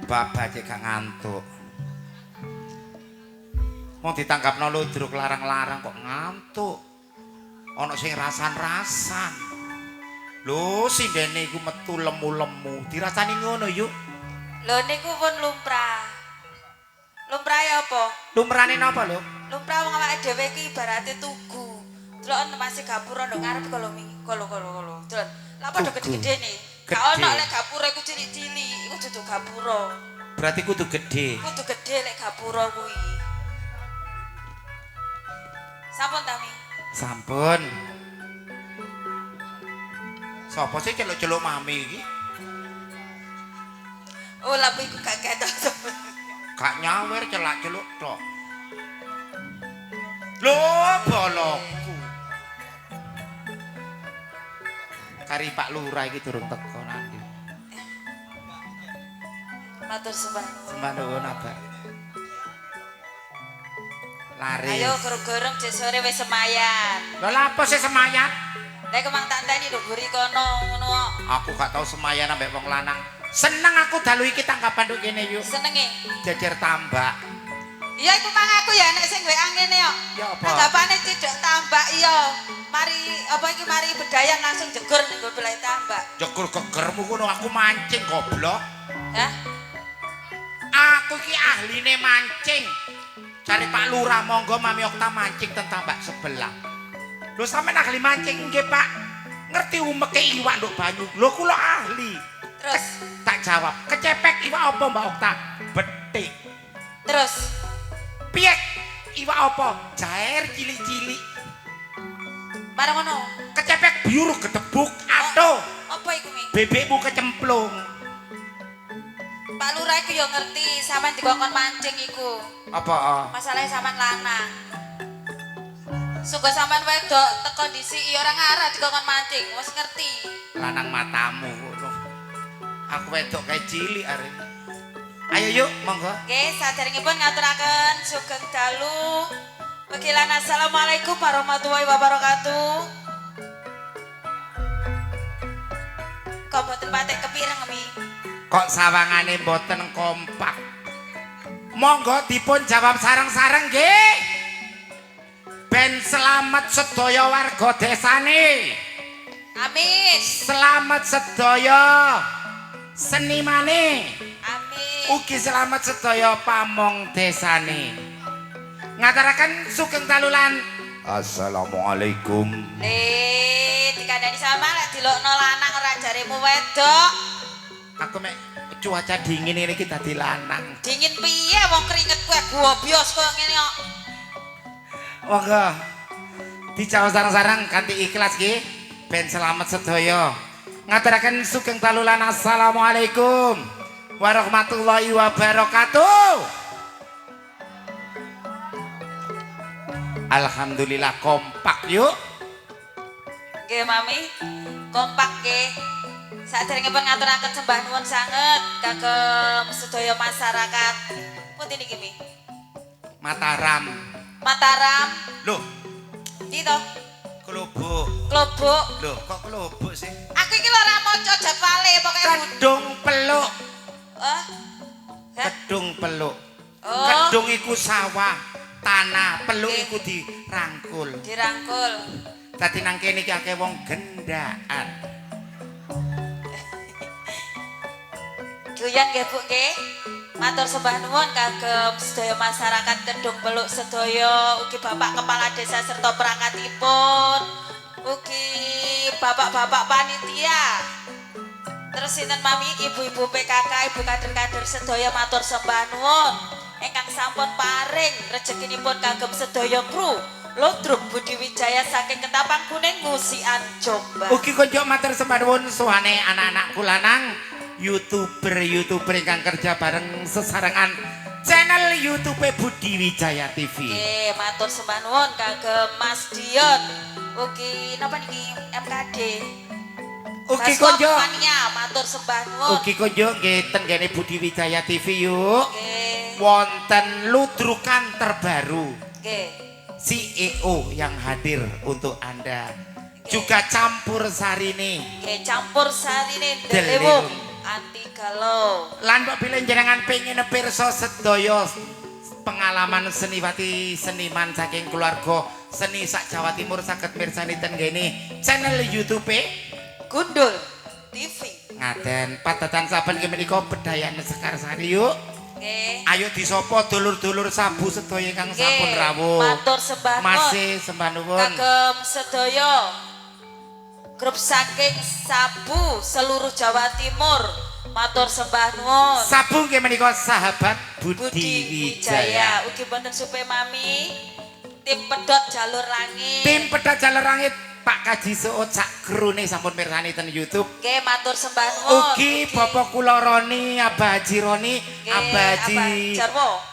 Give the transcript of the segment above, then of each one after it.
Bapak cek gak ngantuk. Mau ditangkapno ludruk larang-larang kok ngantuk. Ono sing rasan-rasan. Lho sindene iku metu lemu-lemu. Dirasani ngono yuk. Lho niku pun lumrah. Lumrah ya apa? Lumrane napa lho? Lumrah wong awake dhewe iki ibarate tugu. Delok masih gapura ndok ngarep kolo. Delok. Lah padha gede-gedene. Gak ono lek gapura iku cilik-cilik, iku dudu gapura. Berarti kudu gede. Kudu gede lek gapura kuwi. Sampun Tami? Sampun. Sopo sih celuk-celuk mami iki? Oh, lapu iku gak ketok. Gak nyawer celak-celuk tok. Lho, bolokku. Kari Pak Lurah iki durung teko nanti. Matur sembah nuwun. Sembah nuwun Abah. Laris. Ayo gerung-gerung jek sore wis semayan. Lha lha apa sih semayan? Lek kemang tak teni lho buri kono ngono. Aku gak tau semayan ambek wong lanang. Seneng aku dalu iki tanggapan nduk kene yuk. Senenge. Jejer tambak. Iya iku mang aku ya nek sing WA ngene yo. Ya apa? Tanggapane cidok tambak iya. Mari apa iki mari bedayan langsung jegur ning go belah tambak. Jegur gegermu kono aku mancing goblok. Hah? Aku ki ahline mancing. Cari Pak Lurah monggo Mami Okta mancing teng tambak sebelah. Lho sampean ahli mancing nggih Pak. Ngerti umeke iwak nduk banyu. Lho kula ahli. Terus Tak jawab, kecepek iwak apa Mbak Okta? Betik. terus Piek iwak apa? Jair cilik-cilik. bareng ngono. Kecepek biur gedebuk. Aduh, Apa iku Mi? bebekmu kecemplung. Pak Lurah iku yo ngerti sampean dikongkon mancing iku. Apa? Masalahnya sampean lanang. Sungguh sampean wedok teko dhisik ora ngarah dikongkon mancing, wis ngerti. Lanang matamu ngono. Aku wedok kayak cilik arek. Ayo yuk, monggo. Oke, saderengipun ngaturaken sugeng dalu. Wakilan assalamualaikum warahmatullahi wabarakatuh. Kok mboten patek kepireng Mi? Kok sawangane mboten kompak. Monggo dipun jawab sareng-sareng nggih. Ben selamat sedaya warga desane. Amin. Selamat sedaya senimane. Amin. Ugi selamat sedaya pamong desane. Ngaturaken sugeng dalulan. Assalamualaikum. Dikandani sama lek dilokno lanang ora jaremu wedok. Aku mek cuaca dingin ini kita dadi lanang. Dingin piye wong keringet kowe gobios koyo ngene kok. Monggo dijawab sareng-sareng kanthi ikhlas nggih. Ben selamat sedaya. Ngaturaken sugeng dalulan assalamualaikum warahmatullahi wabarakatuh. Alhamdulillah kompak yuk. Nggih Mami, kompak nggih. Saderengipun ngaturaken sembah nuwun sanget kagem sedaya masyarakat. Pundi niki Mi? Mataram. Mataram. Loh, Ndi to? kelubuk. Klobok. Loh, kok kelubuk sih? Aku iki ora maca jadwale pokoke Kedung peluk. Hah? Kedung peluk. Oh, Kedung iku sawah, tanah, peluk iku dirangkul. dirangkul. Dadi nang kene iki akeh wong gendaan. Guyon nggih Bu nggih. Matur sembah nuwun kagem sedaya masyarakat Kedung Peluk sedaya, ugi Bapak Kepala Desa serta perangkatipun, ugi bapak-bapak panitia. Terus sinten Mami, ibu-ibu PKK, ibu kader-kader sedaya matur sembah nuwun ingkang sampun paring rezekinipun kagem sedaya kru Ludruk Budi Wijaya saking Ketapang Kuning Musian Jombang. Ugi konjuk matur sembah nuwun suwane anak-anakku lanang. YouTuber ingkang kerja bareng sesarengan channel YouTube Budi Wijaya TV. Oke, matur sembah nuwun kagem Mas Dion. Ugi napa niki MKD. Ugi konjuk. Mania matur sembah nuwun. Ugi konjuk nggih ten kene Budi Wijaya TV yuk. Oke. Wonten ludrukan terbaru. Oke. CEO yang hadir untuk Anda. Juga campur sarine. Oke, campur sarine Delewung. delewung. anti galau. Lan mbok bilih jenengan pengin pirsa sedaya pengalaman seniwati seniman saking keluarga seni sak Jawa Timur saged mirsani ten ngene channel YouTube Gundul TV. ngaten padatan saben nggih menika Bedayan Sekarsari yuk. Nggih. Ayo disapa dulur-dulur sabu sedaya kang sampun rawuh. Matur sembah nuwun. Masih sembah nuwun. Kagem sedaya grup saking sabu seluruh Jawa Timur. Matur sembah nuwun. Sabu nggih menika sahabat Budi Wijaya. Ugi wonten Supe Mami, tim pedot jalur langit. Tim pedot jalur langit Pak Kaji Suut sak krune sampun mirsani ten YouTube. Nggih matur sembah nuwun. Ugi Bapak kula Roni, Abah Haji Roni, Abah Haji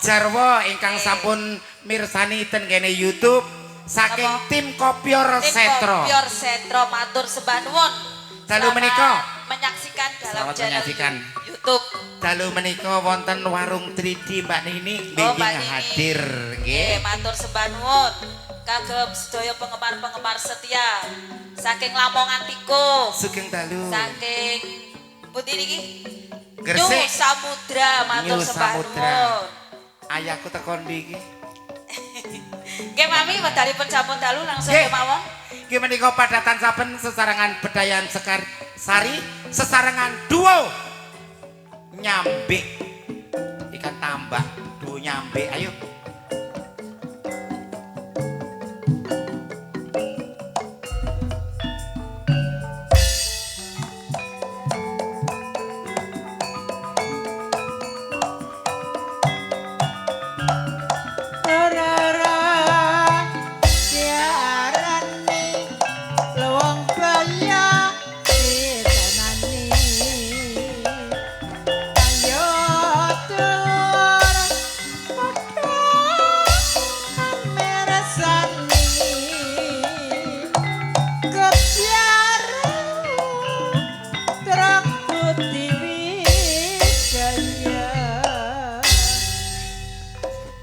Jarwo ingkang sampun mirsani ten kene YouTube saking tim Kopior Setro. Kopior Setro matur sembah nuwun. Dalu menika menyaksikan dalam selamat channel menyaksikan YouTube. Dalu menika wonten warung 3D Mbak Nini Mbak nggih Nini. hadir nggih. Matur sembah nuwun kagem sedaya penggemar-penggemar setia saking Lamongan Tikus. Sugeng dalu. Saking pundi niki? Gresik. New Samudra matur New sembah Samudra. nuwun. Ayahku tekon ndi iki? Nggih Mami wedalipun sampun dalu langsung Nggih. kemawon. Nggih menika padatan saben sesarengan Bedayan Sekarsari sesarengan duo nyambe ikan tambak duo nyambe ayo.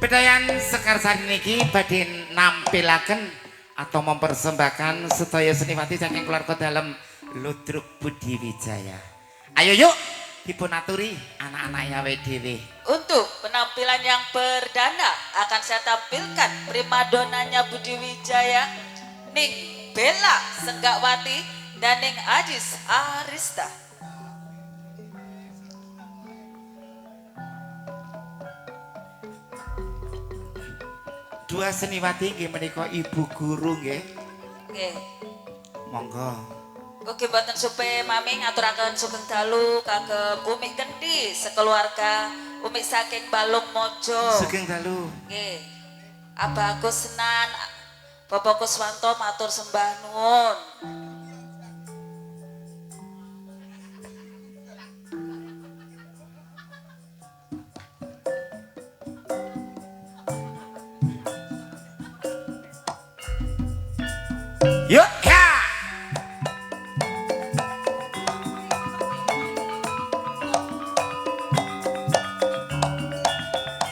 Bedayan Sekarsari niki badhe nampilaken atau mempersembahkan sedaya seniwati saking keluarga dalam Ludruk Budi Wijaya. Ayo yuk dipun aturi anak-anak yawe dhewe. Untuk penampilan yang perdana akan saya tampilkan primadonanya Budi Wijaya, Ning Bella Senggawati dan Ning Ajis Arista. Dua seniwati nggih menika ibu guru nggih. Nggih. Monggo. Ugi boten Supe Mami ngaturaken sugeng dalu kagem Umi Kendi sekeluarga, Umi saking Balung Mojo. Sugeng dalu. Nggih. Abah Kusnan, Bapak Kuswanto matur sembah nuwun. Yuk ya.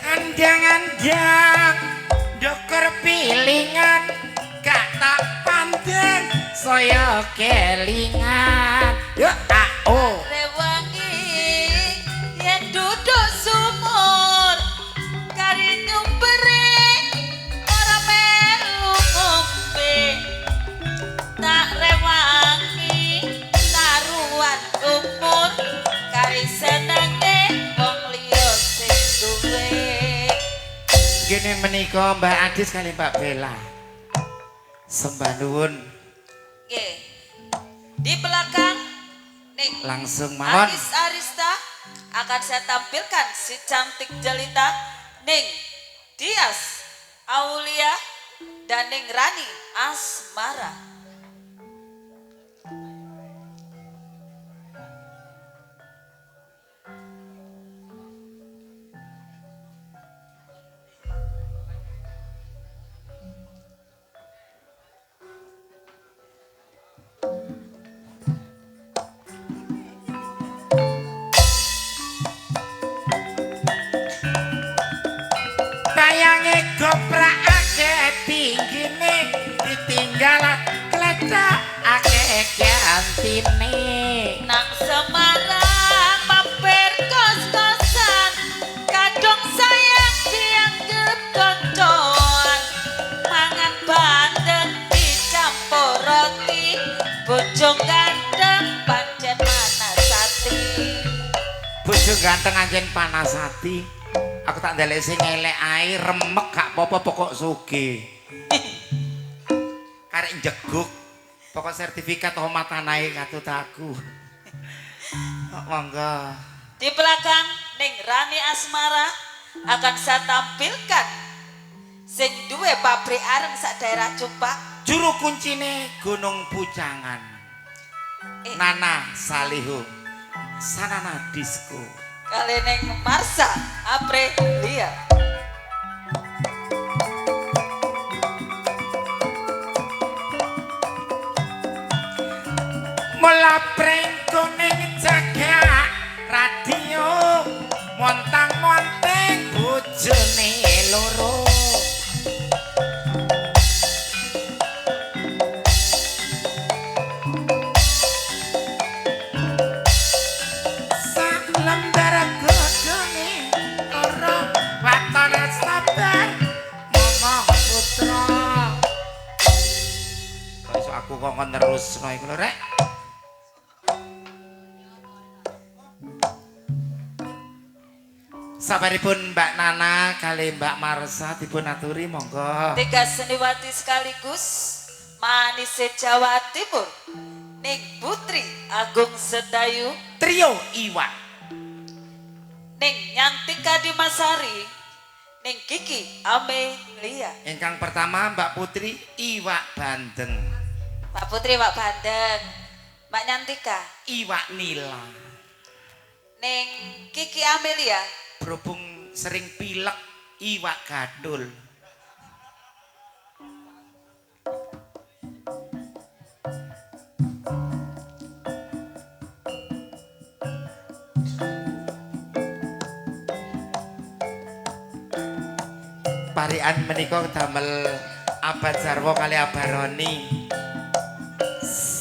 Andang-andang doker pilingan gak tak pandang saya kelingan. Yuk oh. Rewangi yen duduk sumur kari nyumpere ora melu ngombe. Tak rewangi taruhan umur kari senenge wong liya sing duwe. Gini menika Mbak Adis kali Mbak Bella. Sembah nuwun. Nggih. Di belakang nih Langsung mawon. Ajis Arista akan saya tampilkan si cantik jelita Ning Dias Aulia dan Ning Rani Asmara. Bayange goprakake tinggine ditinggal kletakake gantine. Nang Semarang bojo ganteng anjen panas hati. Aku tak ndelek sing elek ae remek gak apa-apa pokok sugih. Karek njeguk pokok sertifikat omah tanahe katut aku. Monggo. Di belakang ning Rani Asmara akan saya tampilkan sing duwe pabrik areng sak daerah Cumpak. Juru kuncine Gunung Pucangan. Nana Salihu. Sanana Disco. Kali ning Marsa Aprilia. Mula prengko ning jaga radio montang-monteng bojone loro. Sak lembar godhone ora watone sabar momong putra. Kok iso aku kok nerusno iku lho rek. Sabaripun Mbak Nana kali Mbak Marsa dipun aturi monggo. Tiga seniwati sekaligus manis Jawa Timur ning Putri Agung Sedayu Trio Iwak. ning Nyantika Dimasari ning Kiki Amelia. Ingkang pertama Mbak Putri Iwak Bandeng. Mbak Putri Mbak Bandeng, Mbak Nyantika Iwak Nila. ning Kiki Amelia. Berhubung sering pilek Iwak Gadul. Parian menika damel Abad Jarwo kali Abaroni.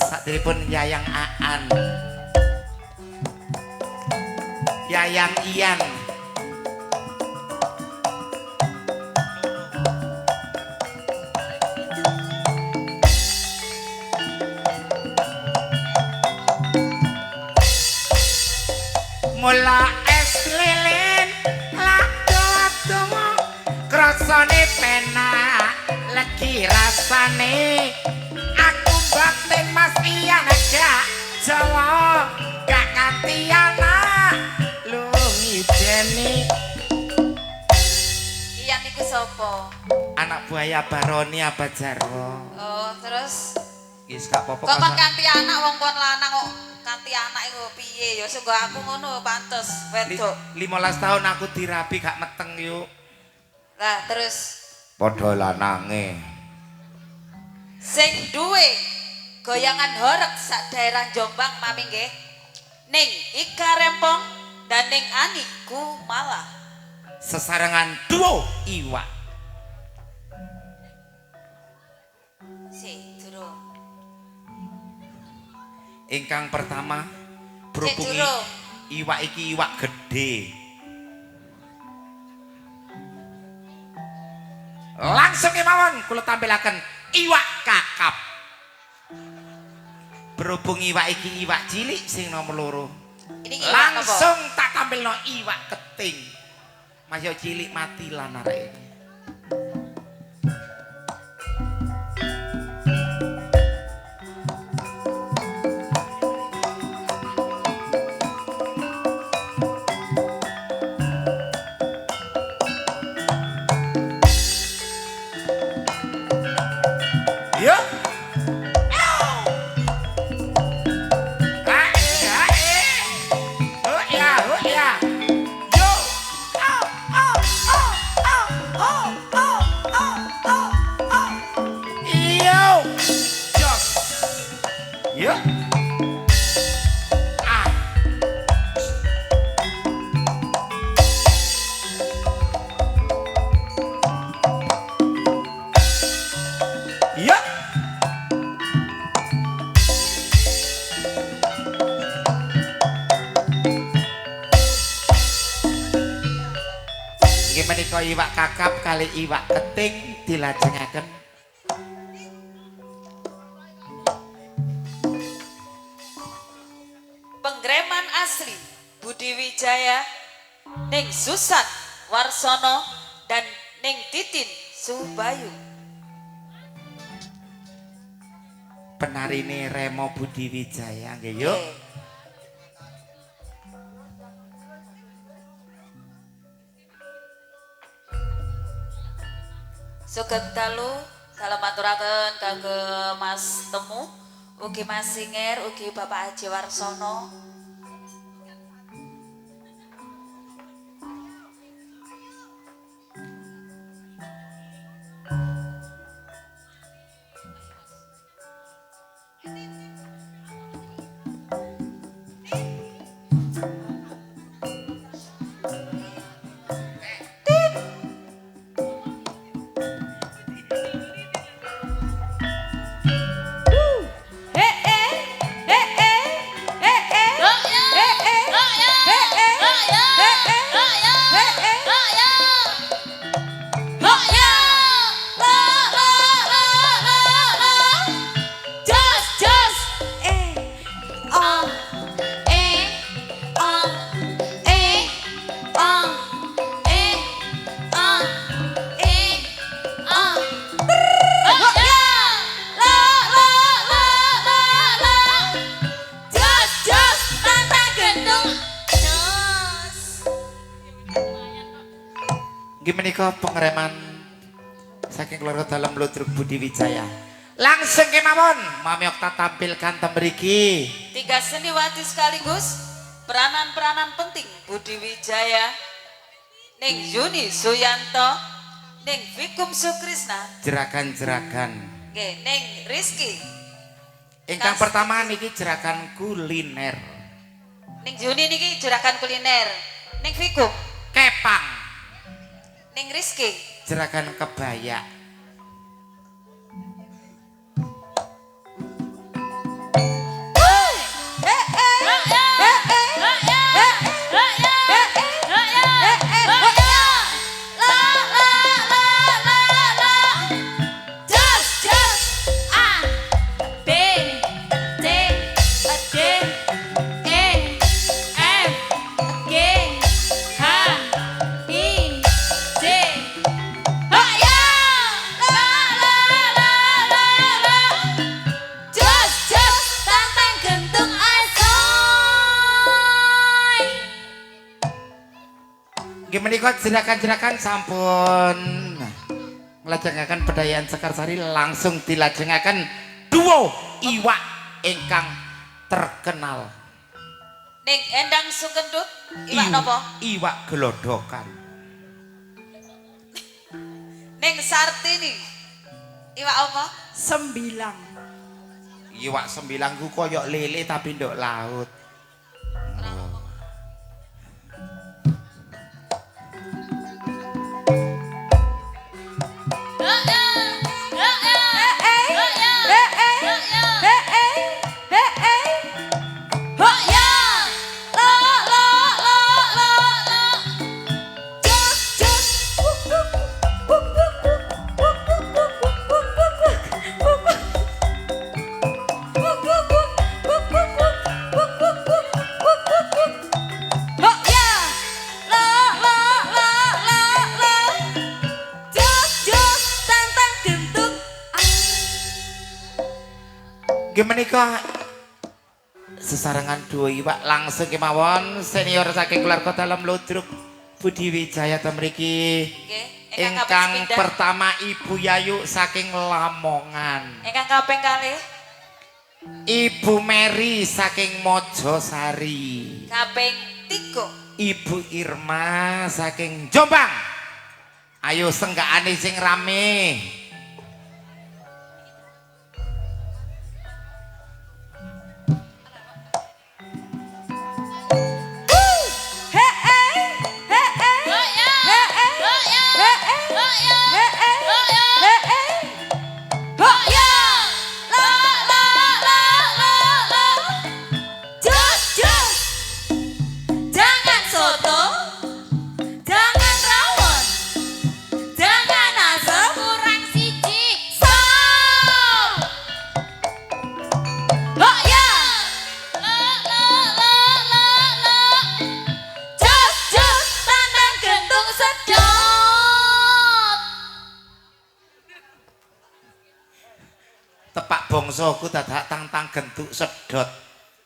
Saderipun Yayang Aan. Yayang Ian. Mula es lilin ladoh krasane penak legi rasane aku batin Mas Ian gak Jawa gak kanthi anak lungi jeni. Iyan niku sapa? Anak buaya Baroni Abad Jarwo. Oh, terus Wis gak apa-apa kok kon kanthi anak wong kon lanang kok kanthi anak iku piye ya sing aku ngono pantes wedok. 15 tahun aku dirabi gak meteng yuk. Lah terus Padha lanange. sing duwe goyangan horeg sak daerah Jombang mami nggih ning Ika Rempong dan ning Aniku Malah. Sesarengan duo Iwak. Si durung. Ingkang pertama berhubung durung. iwak iki iwak gede. Langsung kemawon kula tampilaken iwak kakap. Berhubung iwak iki iwak cilik sing nomor loro. Ini iwak Langsung tak tampilno iwak keting. Masih cilik mati lan areke. Yo. Oh ya. Yo. Yo. Jos. Yo. Ah. Yo. Nggih menika iwak kakap kali iwak keting dilajengaken. penggreman asli Budi Wijaya, ning Susan Warsono dan ning Titin Subayu. Penarine Remo Budi Wijaya nggih yuk. Sugeng dalu dalam aturaken kangge Mas Temu, ugi Mas Singer, ugi Bapak Haji Warsono. Menika pengereman saking keluarga dalam Ludruk Budi Wijaya. Langsung kemawon Mami Okta tampilkan tembriki 3 seniwati sekaligus peranan-peranan penting Budi Wijaya, ning Yuni Suyanto, ning Vikum Sukrisna, jerakan-jerakan. nggih, ning Rizky. Ingkang pertama niki jerakan kuliner. Ning Yuni niki jerakan kuliner, ning Vikum Kepang. ning Rizky Jerakan kebaya. Menika jerakan-jerakan sampun nglajengaken bedayaan Sekarsari, langsung dilajengaken duo iwak ingkang terkenal. ning Endang Sukendut, iwak napa? Iwak gelodokan. Ning Sartini, iwak apa? Sembilang. Iwak sembilang ku koyok lele tapi ndok laut. Menika sesarengan dua iwak langsung kemawon senior saking keluarga dalam Ludruk Budi Wijaya temriki. Ingkang pertama Ibu Yayu saking Lamongan. Ingkang kaping kalih Ibu Mary saking Mojosari. kaping 3 Ibu Irma saking Jombang. Ayo senggaane sing rame. Jangan soto, jangan rawon, jangan asam, kurang Pak bongsoku dadak tang-tang gentuk sedot.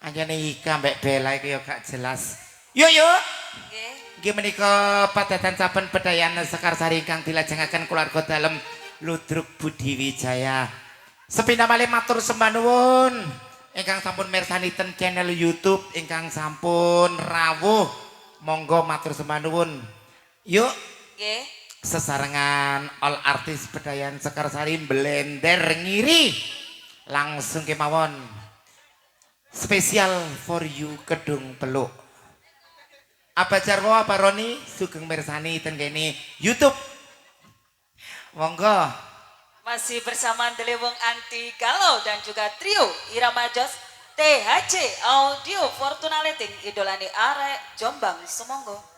Anjene Ika mbek Bella iki yo gak jelas. Yo yo. Nggih. Nggih menika padatan saben bedayan Sekarsari ingkang dilajengaken keluarga dalem Ludruk Budi Wijaya. Sepindah malih matur sembah nuwun ingkang sampun mirsani ten channel YouTube ingkang sampun rawuh. Monggo matur sembah nuwun. Yuk. Nggih. Sesarengan all artis bedayan Sekarsari blender ngiri. Langsung kemawon. Spesial for you Kedung Peluk. Apa Jarwo apa Roni sugeng mirsani ten kene YouTube. Monggo. Masih bersama Delewong Anti Galau dan juga trio Irama Jos THC Audio Fortuna Leting idolani arek Jombang semonggo.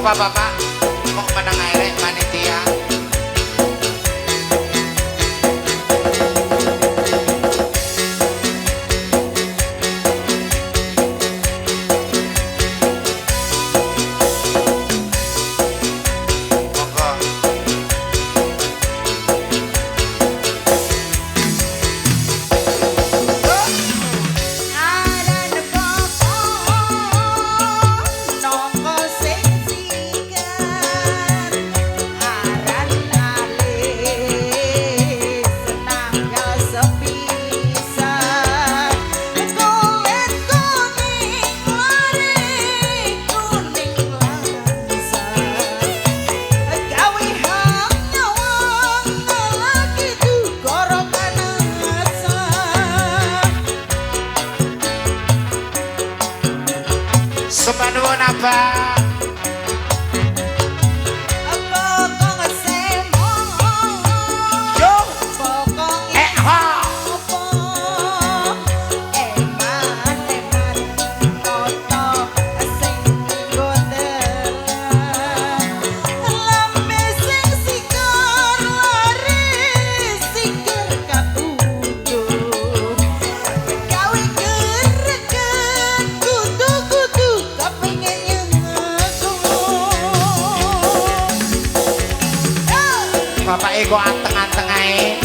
Bapak-bapak kok meneng ae panitia. Sembah nuwun Abang. Bapak ego anteng-anteng ae.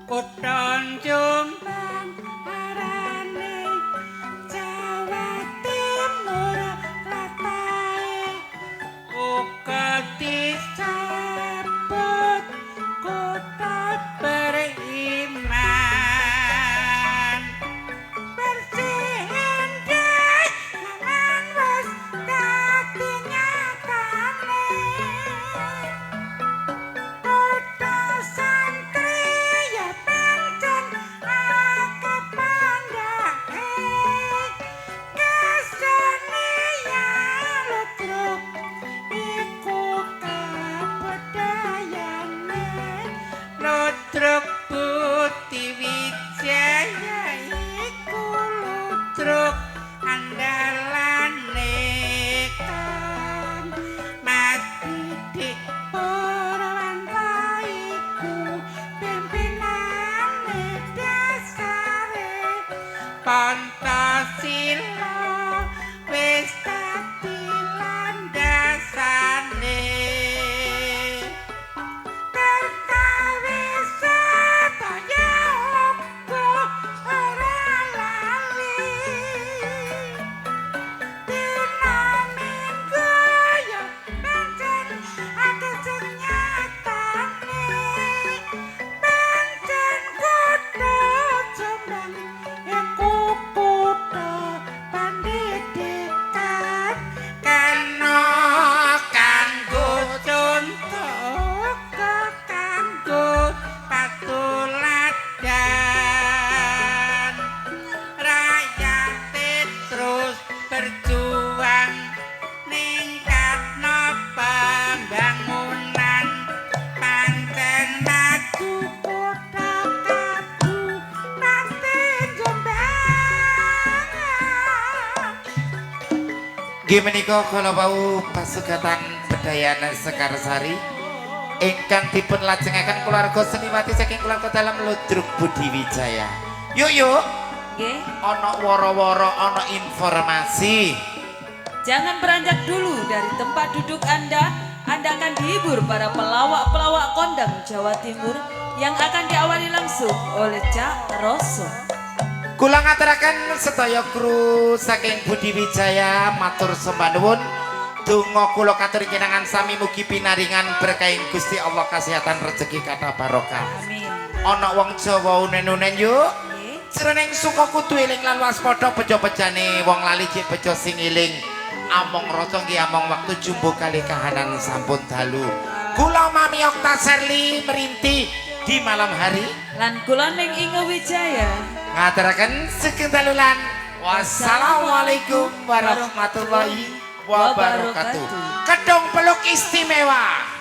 Kuthan Jombang arane Jawa Timur latahe uga disebut kota beriman bersih endah nyaman wis dadi nyatane kota santri ya pancen akeh pandake kesenian lutruk iku kabudayane lutruk Putih Wijaya iku lutruk andalane kan Mas Didik Purwanta iku pimpinane dasare Pancasila wis dadi Nggih menika kula wau pasugatan Bedayan Sekarsari ingkang dipun lajengaken keluarga seniwati saking keluarga dalam Ludruk Budi Wijaya. Yuk Nggih. ana woro-woro ana informasi. Jangan beranjak dulu dari tempat duduk Anda. Anda akan dihibur para pelawak-pelawak kondang Jawa Timur yang akan diawali langsung oleh Cak Roso. Kula ngaturaken sedaya kru saking Budi Wijaya matur sembah nuwun. Donga kula katur kinangan sami mugi pinaringan berkaing Gusti Allah kesehatan rezeki kata barokah. Amin. Ana wong Jawa unen-unen yuk. Nggih. Jroning suka kudu eling lan waspada bejo-bejane wong lali cek bejo sing eling. Among raca nggih among waktu jumbo kali kahanan sampun dalu. Kula Mami Okta Serli merinti di malam hari Lan kula ning Inge Wijaya. ngaturaken sugeng dalulan. Wassalamualaikum warahmatullahi wabarakatuh. Kedung peluk istimewa.